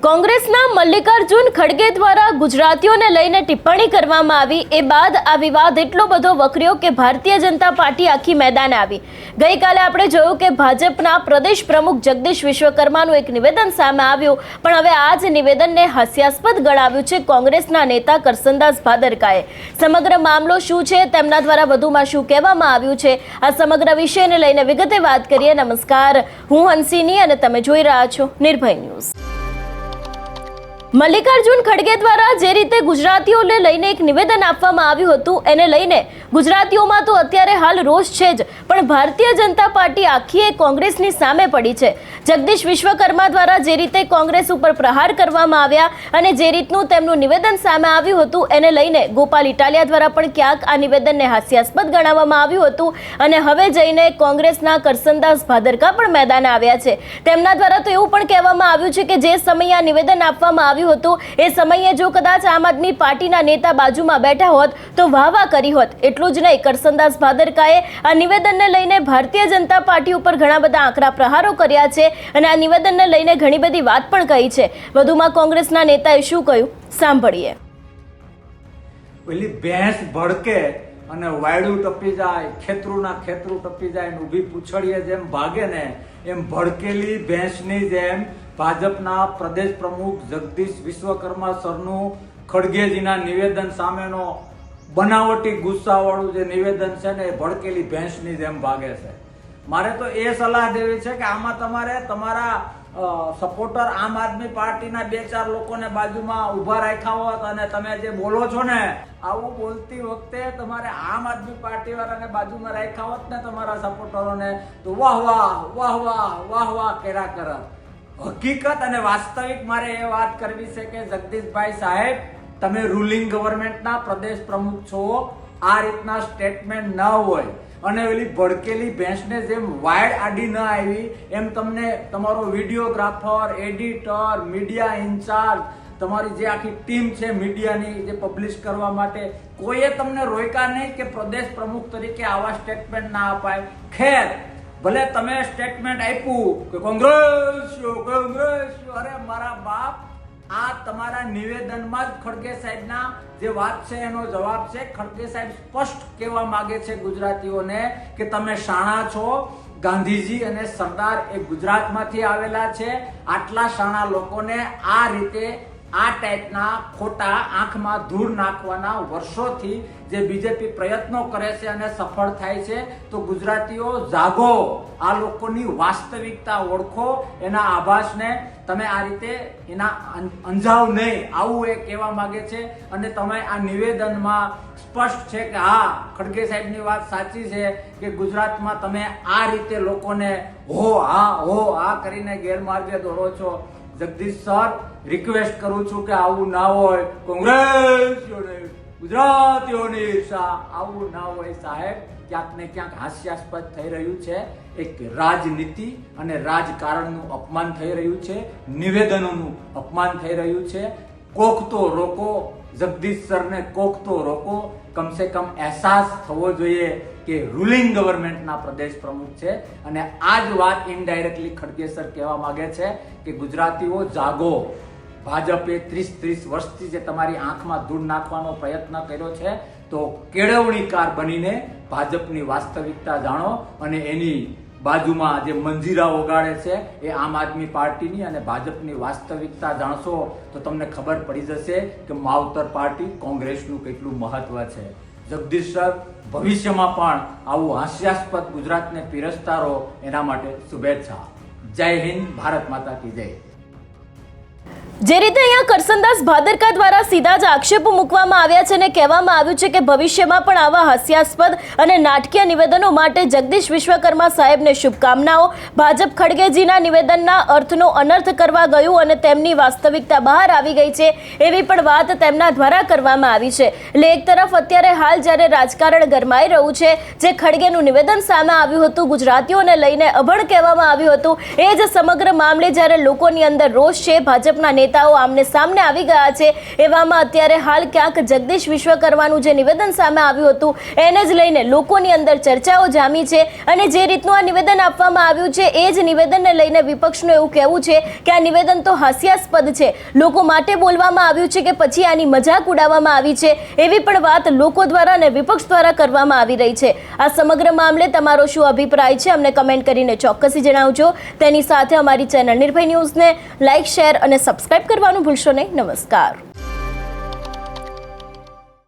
કોંગ્રેસના મલ્લિકાર્જુન ખડગે દ્વારા ગુજરાતીઓને લઈને ટિપ્પણી કરવામાં આવી એ બાદ આ વિવાદ એટલો બધો વકર્યો કે ભારતીય જનતા પાર્ટી આખી મેદાને આવી। ગઈકાલે આપણે જોયું કે ભાજપના પ્રદેશ પ્રમુખ જગદીશ વિશ્વકર્માનું એક નિવેદન સામે આવ્યું, પણ હવે આ જ નિવેદનને હાસ્યાસ્પદ ગણાવ્યું છે કોંગ્રેસના નેતા કરસનદાસ ભાદરકાએ। સમગ્ર મામલો શું છે, તેમના દ્વારા વધુમાં શું કહેવામાં આવ્યું છે, આ સમગ્ર વિષયને લઈને વિગતે વાત કરીએ। નમસ્કાર, હું હંસિની અને તમે જોઈ રહ્યા છો નિર્ભય ન્યૂઝ। મલ્લિકાર્જુન ખડગે દ્વારા જે રીતે ગુજરાતીઓને લઈને એક નિવેદન આપવામાં આવ્યું હતું, એને લઈને ગુજરાતીઓમાં તો અત્યારે હાલ રોષ છે જ, પણ ભારતીય જનતા પાર્ટી આખી એ કોંગ્રેસની સામે પડી છે। જગદીશ વિશ્વકર્મા દ્વારા જે રીતે કોંગ્રેસ ઉપર પ્રહાર કરવામાં આવ્યા અને જે રીતનું તેમનું નિવેદન સામે આવ્યું હતું, એને લઈને ગોપાલ ઇટાલિયા દ્વારા પણ ક્યાંક આ નિવેદનને હાસ્યાસ્પદ ગણાવવામાં આવ્યું હતું અને હવે જઈને કોંગ્રેસના કરસનદાસ ભાદરકા પણ મેદાને આવ્યા છે। તેમના દ્વારા તો એવું પણ કહેવામાં આવ્યું છે કે જે સમયે આ નિવેદન આપવામાં આવ્યું હતું એ સમયે જો કદાચ આમ આદમી પાર્ટીના નેતા બાજુમાં બેઠા હોત તો વાહ કરી હોત। એટલું જ નહીં, કરસનદાસ ભાદરકાએ આ નિવેદનને લઈને ભારતીય જનતા પાર્ટી ઉપર ઘણા બધા આકરા પ્રહારો કર્યા છે અને આ નિવેદનને લઈને ઘણી બધી વાત પણ કહી છે। વધુમાં કોંગ્રેસના નેતાએ શું કહ્યું, સાંભળીએ। પેલી ભેંસ ભડકે અને વાયડું ટપી જાય, ખેતરુના ખેતરું ટપી જાય, ઊભી પૂંછડીએ જેમ ભાગે ને એમ ભડકેલી ભેંસની જેમ ભાજપના પ્રદેશ પ્રમુખ જગદીશ વિશ્વકર્મા સરનું ખડગેજીના નિવેદન સામેનો બનાવટી ગુસ્સાવાળું જે નિવેદન છે ને એ ભડકેલી ભેંસની જેમ ભાગે છે। મારે તો એ સલાહ દેવી છે કે આમાં તમારે તમારા સપોર્ટર આમ આદમી પાર્ટીના 2-4 લોકોને બાજુમાં ઉભા રાખ્યા હોત અને તમે જે બોલો છો ને આવું બોલતી વખતે તમારે આમ આદમી પાર્ટી વાળાને બાજુમાં રાખ્યા હોત ને તમારા સપોર્ટરોને તો વાહ વાહ વાહ વાહ વાહ વાહ કર્યા કરત। હકીકત અને વાસ્તવિક મારે એ વાત કરવી છે કે જગદીશભાઈ સાહેબ, તમે રૂલિંગ ગવર્મેન્ટના પ્રદેશ પ્રમુખ છો, આ રીતના સ્ટેટમેન્ટ ન હોય અને ઓલી ભડકેલી ભેંસને જેમ વાયડ આડી ન આવી એમ તમને તમારો વિડીયોગ્રાફર, એડિટર, મીડિયા ઇન્ચાર્જ, તમારી જે આખી ટીમ છે મીડિયાની જે પબ્લિશ કરવા માટે, કોઈએ તમને રોક્યા નહીં કે પ્રદેશ પ્રમુખ તરીકે આવા સ્ટેટમેન્ટ ના અપાય। ખેર, ભલે તમે સ્ટેટમેન્ટ આપ્યું કે કોંગ્રેસ, અરે મારા બાપ, આ તમારા નિવેદનમાં જ ખડગે સાહેબના જે વાત છે એનો જવાબ છે। ખડગે સાહેબ સ્પષ્ટ કહેવા માંગે છે ગુજરાતીઓને કે તમે શાણા છો, ગાંધીજી અને સરદાર એ ગુજરાતમાંથી આવેલા છે। આટલા શાણા લોકોને આ રીતે આ ટાઈપના ખોટા આંખમાં ધૂળ નાખવાના વર્ષોથી જે બીજેપી પ્રયત્નો કરે છે અને સફળ થાય છે, તો ગુજરાતીઓ જાગો, આ લોકોની વાસ્તવિકતા ઓળખો, એના આભાસને તમે આ રીતે એના અંજાવ નહીં, આવું એ કહેવા માંગે છે। અને તમે આ નિવેદનમાં સ્પષ્ટ છે કે હા, ખડગે સાહેબની વાત સાચી છે કે ગુજરાતમાં તમે આ રીતે લોકોને હો હા કરીને ગેરમાર્ગે દોડો છો। જગદીશ સર, રિક્વેસ્ટ કરું છું કે આવું ના હોય, કોંગ્રેસીઓને ગુજરાતીઓની ઈર્ષા, આવું ના હોય સાહેબ। ક્યાંક ને ક્યાંક હાસ્યાસ્પદ થઈ રહ્યું છે, એક રાજનીતિ અને રાજકારણનું અપમાન થઈ રહ્યું છે, નિવેદનોનું અપમાન થઈ રહ્યું છે। કોક તો રોકો, જગદીશ સરને કોક તો રોકો, કમસે કમ અહેસાસ થવો જોઈએ કે રૂલિંગ ગવર્મેન્ટના પ્રદેશ પ્રમુખ છે અને આ જ વાત ઇનડાયરેક્ટલી ખડગે સર કહેવા માંગે છે કે ગુજરાતીઓ જાગો। ભાજપે 30 વર્ષથી જે તમારી આંખમાં ધૂળ નાખવાનો પ્રયત્ન કર્યો છે, તો કેળવણીકાર બનીને ભાજપની વાસ્તવિકતા જાણો અને એની બાજુમાં જે મંજીરા ઓગાળે છે એ આમ આદમી પાર્ટીની અને ભાજપની વાસ્તવિકતા જાણશો તો તમને ખબર પડી જશે કે માવતર પાર્ટી કોંગ્રેસનું કેટલું મહત્વ છે। જગદીશ સર, ભવિષ્યમાં પણ આવું હાસ્યાસ્પદ ગુજરાતને પીરસતા રહો, એના માટે શુભેચ્છા। જય હિન્દ, ભારત માતા કી જય। જે રીતે અહીંયા કરસનદાસ ભાદરકા દ્વારા સીધા જ આક્ષેપો મૂકવામાં આવ્યા છે અને કહેવામાં આવ્યું છે કે ભવિષ્યમાં પણ આવા હાસ્યાસ્પદ અને નાટકીય નિવેદનો માટે જગદીશ વિશ્વકર્મા સાહેબને શુભકામનાઓ। ભાજપ ખડગેજીના નિવેદનના અર્થનો અનર્થ કરવા ગયું અને તેમની વાસ્તવિકતા બહાર આવી ગઈ છે, એવી પણ વાત તેમના દ્વારા કરવામાં આવી છે। એટલે એક તરફ અત્યારે હાલ જ્યારે રાજકારણ ગરમાઈ રહ્યું છે, જે ખડગેનું નિવેદન સામે આવ્યું હતું, ગુજરાતીઓને લઈને અભણ કહેવામાં આવ્યું હતું, એ જ સમગ્ર મામલે જ્યારે લોકોની અંદર રોષ છે, ભાજપના નેતા નેતાઓ આમને સામને આવી ગયા છે. એવામાં અત્યારે હાલ ક્યાંક જગદીશ વિશ્વકર્માનું જે નિવેદન સામે આવ્યું હતું એને જ લઈને લોકોની અંદર ચર્ચાઓ જામી છે. અને જે રીતનું આ નિવેદન આપવામાં આવ્યું છે એ જ નિવેદનને લઈને વિપક્ષનું એવું કહેવું છે કે આ નિવેદન તો હાસ્યાસ્પદ છે, લોકો માટે બોલવામાં આવ્યું છે કે પછી આની મજાક ઉડાવવામાં આવી છે, એવી પણ વાત લોકો દ્વારા અને વિપક્ષ દ્વારા કરવામાં આવી રહી છે. આ સમગ્ર મામલે તમારો શું અભિપ્રાય છે અમને કમેન્ટ કરીને ચોક્કસથી જણાવજો. તેની સાથે અમારી ચેનલ નિર્ભય ન્યૂઝને લાઇક, શેર અને સબસ્ક્રાઇબ કરવાનું ભૂલશો નહીં. નમસ્કાર.